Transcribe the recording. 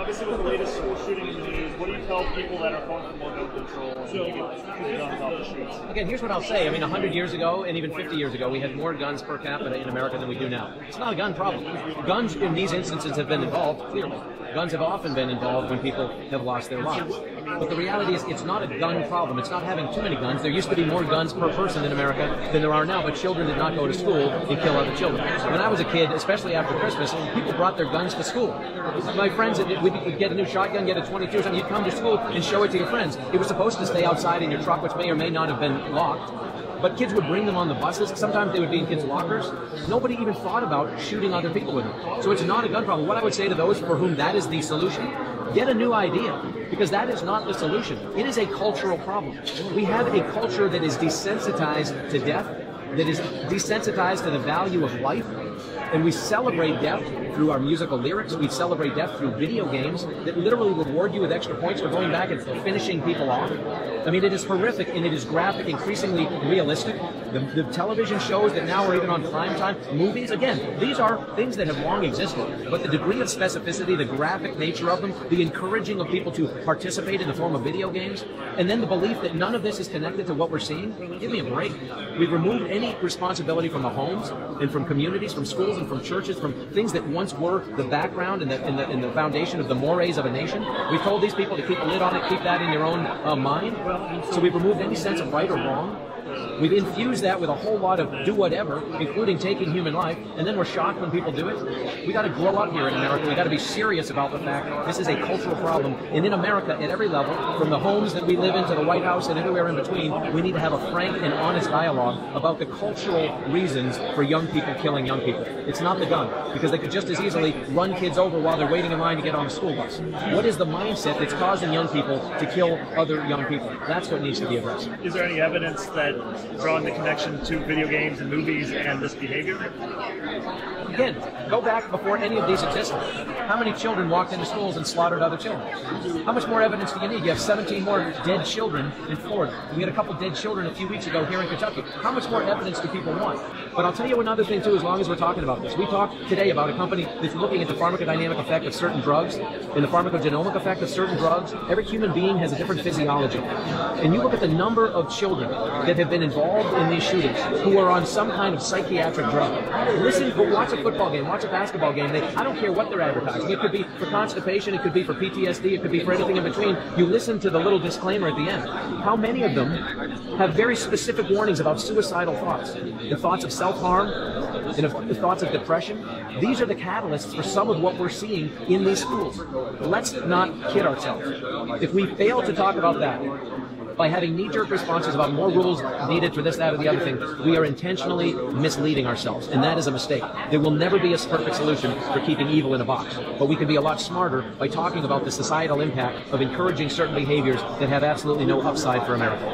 Obviously, with the latest school shooting in the news, what do you tell people that are calling for more gun control and to get guns off the streets? Again, here's what I'll say. I mean, 100 years ago and even 50 years ago, we had more guns per capita in America than we do now. It's not a gun problem. Guns in these instances have been involved, clearly. Guns have often been involved when people have lost their lives. But the reality is it's not a gun problem. It's not having too many guns. There used to be more guns per person in America than there are now, but children did not go to school and kill other children. When I was a kid, especially after Christmas, people brought their guns to school. My friends, we'd get a new shotgun, get a 22 or something, you'd come to school and show it to your friends. It was supposed to stay outside in your truck, which may or may not have been locked. But kids would bring them on the buses. Sometimes they would be in kids' lockers. Nobody even thought about shooting other people with them. So it's not a gun problem. What I would say to those for whom that is the solution, get a new idea, because that is not the solution. It is a cultural problem. We have a culture that is desensitized to death, that is desensitized to the value of life, and we celebrate death through our musical lyrics. We celebrate death through video games that literally reward you with extra points for going back and finishing people off. I mean, it is horrific and it is graphic, increasingly realistic. The television shows that now are even on prime time. Movies, again, these are things that have long existed, but the degree of specificity, the graphic nature of them, the encouraging of people to participate in the form of video games, and then the belief that none of this is connected to what we're seeing, give me a break. We've removed any responsibility from the homes and from communities, from schools and from churches, from things that once were the background and the foundation of the mores of a nation. We've told these people to keep a lid on it, keep that in your own mind. So we've removed any sense of right or wrong. We've infused that with a whole lot of do whatever, including taking human life, and then we're shocked when people do it. We got to grow up here in America. We got to be serious about the fact this is a cultural problem. And in America, at every level, from the homes that we live in to the White House and everywhere in between, we need to have a frank and honest dialogue about the cultural reasons for young people killing young people. It's not the gun, because they could just as easily run kids over while they're waiting in line to get on a school bus. What is the mindset that's causing young people to kill other young people? That's what needs to be addressed. Is there any evidence that drawing the connection to video games and movies and this behavior? Again, go back before any of these existed. How many children walked into schools and slaughtered other children? How much more evidence do you need? You have 17 more dead children in Florida. We had a couple dead children a few weeks ago here in Kentucky. How much more evidence do people want? But I'll tell you another thing too, as long as we're talking about this. We talked today about a company that's looking at the pharmacodynamic effect of certain drugs and the pharmacogenomic effect of certain drugs. Every human being has a different physiology. And you look at the number of children that have been involved in these shootings who are on some kind of psychiatric drug. Watch a football game, watch a basketball game. I don't care what they're advertising. It could be for constipation, it could be for PTSD, it could be for anything in between. You listen to the little disclaimer at the end. How many of them have very specific warnings about suicidal thoughts, the thoughts of self-harm, and the thoughts of depression? These are the catalysts for some of what we're seeing in these schools. Let's not kid ourselves. If we fail to talk about that, by having knee-jerk responses about more rules needed for this, that, or the other thing, we are intentionally misleading ourselves, and that is a mistake. There will never be a perfect solution for keeping evil in a box, but we can be a lot smarter by talking about the societal impact of encouraging certain behaviors that have absolutely no upside for America.